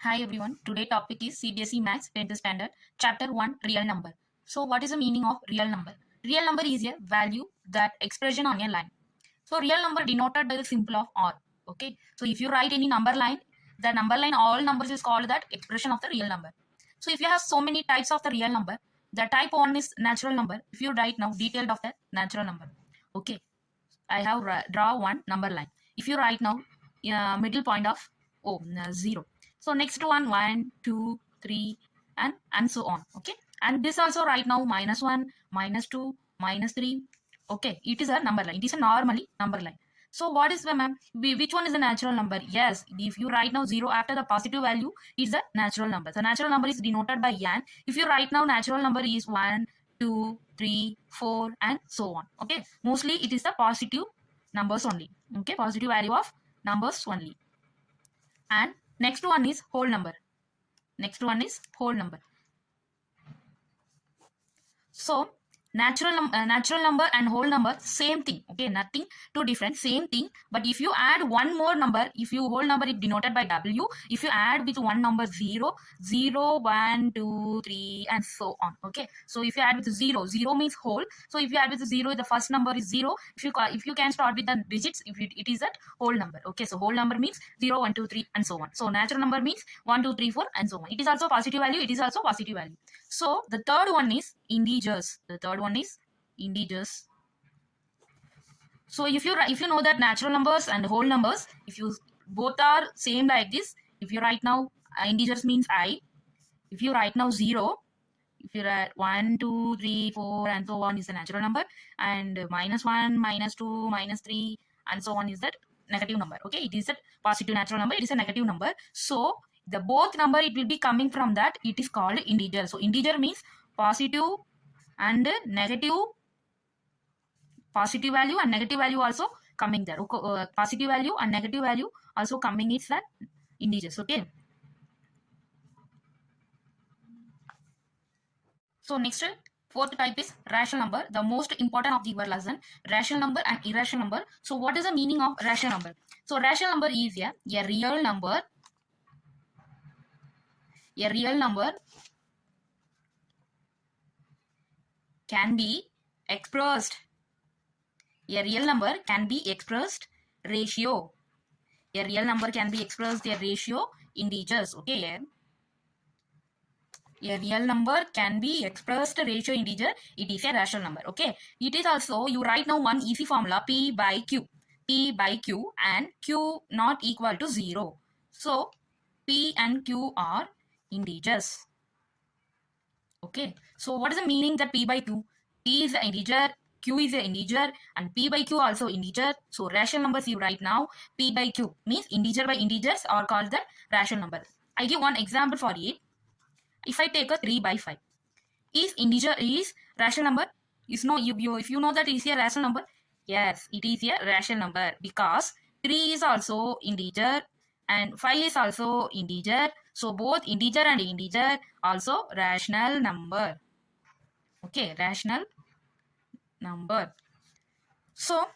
Hi everyone, today topic is CBSE Maths 10th standard, chapter 1 real number. So what is the meaning of real number? Real number is a value that expression on a line. So real number denoted by the symbol of R. Okay, so if you write any number line, the number line all numbers is called that expression of the real number. So if you have so many types of the real number, the type 1 is natural number. If you write now detailed of the natural number. Okay, I have draw one number line. If you write now middle point of 0. So next one 1, 2, 3 and so on. Okay, and this also right now -1, -2, -3. Okay, it is a number line. It is a normally number line. So what is the ma'am? Which one is the natural number? Yes, if you write now 0 after the positive value, it's a natural number. The natural number is denoted by n. If you write now natural number is 1, 2, 3, 4 and so on. Okay, mostly it is the positive numbers only. Okay, positive value of numbers only. And next one is whole number. Next one is whole number. So natural number and whole number same thing. Okay, nothing too different, same thing. But if you add one more number, if you whole number is denoted by w, if you add with one number 0, 0, 1, 2, 3 and so on. Okay, so if you add with 0, 0 means whole. So if you add with 0, the first number is 0. If you can start with the digits, if it is a whole number. Okay, so whole number means 0, 1, 2, 3 and so on. So natural number means 1, 2, 3, 4 and so on. It is also positive value, it is also positive value. So the third one is integers. The third one is integers. So if you know that natural numbers and whole numbers, if you both are same like this, if you write now integers means I. If you write now 0, if you write 1, 2, 3, 4 and so on is the natural number, and -1, -2, -3 and so on is that negative number. Okay, it is a positive natural number, it is a negative number. So the both number it will be coming from that, it is called integer. So integer means positive and negative, positive value and negative value also coming there. Positive value and negative value also coming is that integers. Okay, so next fourth type is rational number, the most important of the your lesson, rational number and irrational number. So what is the meaning of rational number? So rational number is a real number, a real number can be expressed, a real number can be expressed ratio, a real number can be expressed a ratio integers. Okay, a real number can be expressed ratio integer, it is a rational number. Okay, it is also, you write now one easy formula, p by q, p by q and q not equal to 0. So p and q are integers. Okay, so what is the meaning that p by q? P is an integer, q is an integer and p by q also integer. So rational numbers you write now, p by q means integer by integers are called the rational number. I give one example for it. If I take a 3 by 5, is integer is rational number? Is no, if you know that is a rational number, yes, it is a rational number because 3 is also integer and 5 is also integer. So both integer and integer also rational number. Okay, rational number. So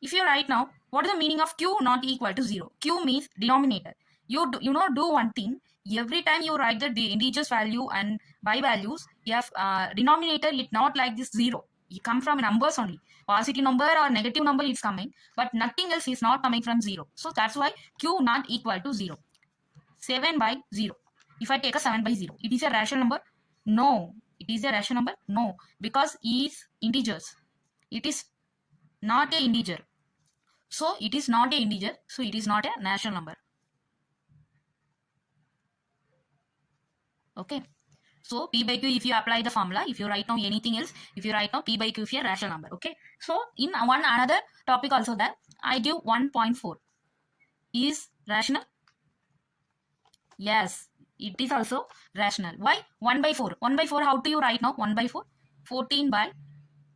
if you write now, what is the meaning of q not equal to 0? Q means denominator. You do one thing. Every time you write the integers value and by values, you have denominator it not like this 0. You come from numbers only. Positive number or negative number is coming, but nothing else is not coming from 0. So that's why q not equal to 0. 7 by 0. If I take a 7 by 0, it is a rational number? No. It is a rational number? No. Because it is integers. It is not a integer. So it is not a integer. So it is not a rational number. Okay. So p by q, if you apply the formula, if you write now anything else, if you write now p by q is a rational number. Okay. So in one another topic also that I give 1.4 is rational. Yes, it is also rational. Why? 1 by 4. 1 by 4, how do you write now? 1 by 4? 14 by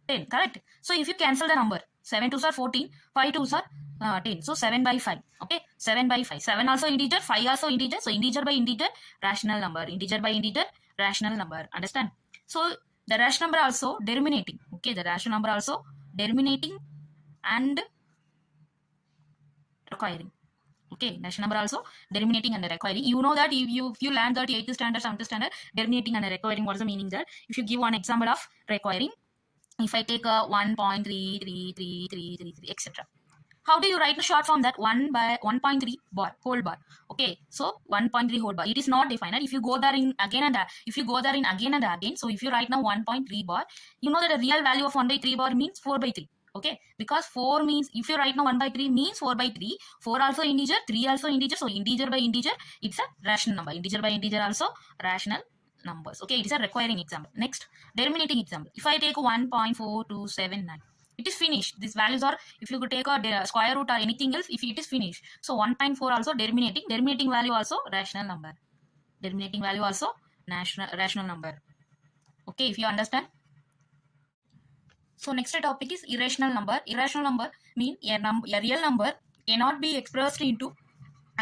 10. Correct? So if you cancel the number, 7 2s are 14, 5 2s are 10. So 7 by 5. Okay? 7 by 5. 7 also integer, 5 also integer. So integer by integer, rational number. Integer by integer, rational number. Understand? So the rational number also terminating. Okay? The rational number also terminating and requiring. Okay, rational number also terminating and requiring. You know that if you learn that 8th standard, 7th standard, terminating and requiring, what is the meaning there? If you give one example of requiring, if I take a 1.33333, etc. How do you write the short form that 1.3 bar, whole bar? Okay, so 1.3 whole bar. It is not defined. If you go there in again and again, so if you write now 1.3 bar, you know that the real value of 1 by 3 bar means 4 by 3. Okay, because 4 means, if you write now 1 by 3 means 4 by 3, 4 also integer, 3 also integer, so integer by integer, it's a rational number. Integer by integer also rational numbers. Okay, it is a requiring example. Next, terminating example. If I take 1.4279, it is finished. These values are, if you could take a square root or anything else, if it is finished. So 1.4 also terminating value also rational number. Terminating value also rational number. Okay, if you understand. So next topic is irrational number. Irrational number mean a real number cannot be expressed into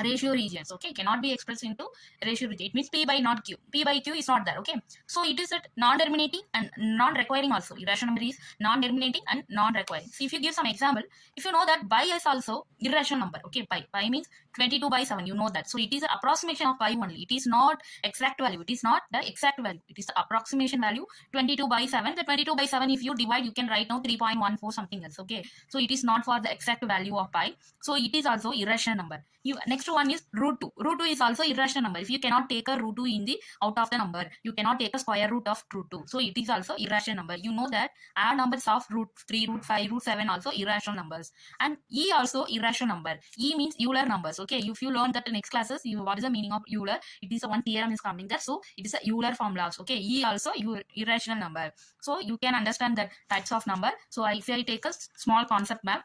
ratio regions. Okay, cannot be expressed into ratio region. It means p by not q. P by q is not there. Okay, so it is at non-terminating and non-requiring also. Irrational number is non-terminating and non-requiring. So if you give some example, if you know that pi is also irrational number. Okay, pi means 22 by 7. You know that. So it is an approximation of pi only. It is not exact value. It is not the exact value. It is the approximation value 22 by 7. The 22 by 7, if you divide, you can write now 3.14 something else. Okay, so it is not for the exact value of pi. So it is also irrational number. Next one is root 2. Root 2 is also irrational number. If you cannot take a root 2 in the out of the number, you cannot take a square root of root 2. So it is also irrational number. You know that our numbers of root 3, root 5, root 7 also irrational numbers. And E also irrational number. E means Euler numbers. Okay, if you learn that in next classes, what is the meaning of Euler? It is a one theorem is coming there. So it is a Euler formulas. Okay, E also irrational number. So you can understand the types of number. So if I take a small concept map.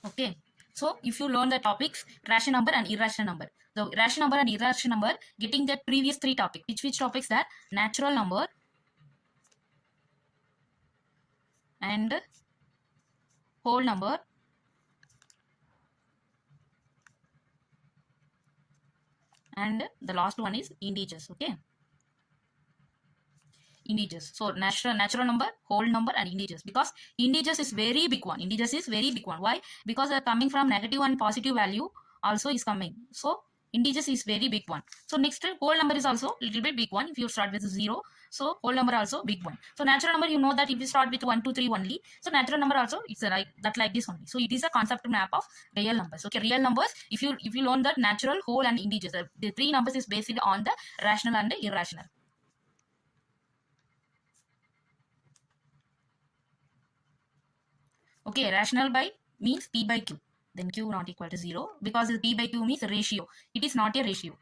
Okay, so if you learn the topics rational number and irrational number, the rational number and irrational number, getting the previous three topics. Which topics? That natural number and whole number and the last one is integers. Okay, integers. So natural number, whole number and integers, because integers is very big one. Integers is very big one. Why? Because they are coming from negative and positive value also is coming. So integers is very big one. So next whole number is also little bit big one. If you start with 0, so whole number also big one. So natural number, you know that if you start with 1, 2, 3 only, so natural number also it's like that, like this only. So it is a concept map of real numbers. Okay, real numbers, if you learn that natural, whole and integers, the three numbers is based on the rational and the irrational. Okay, rational by means p by q. Then q not equal to 0, because p by q means a ratio. It is not a ratio.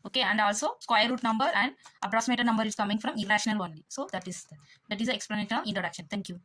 Okay, and also square root number and approximate number is coming from irrational only. So that is the explanation of introduction. Thank you.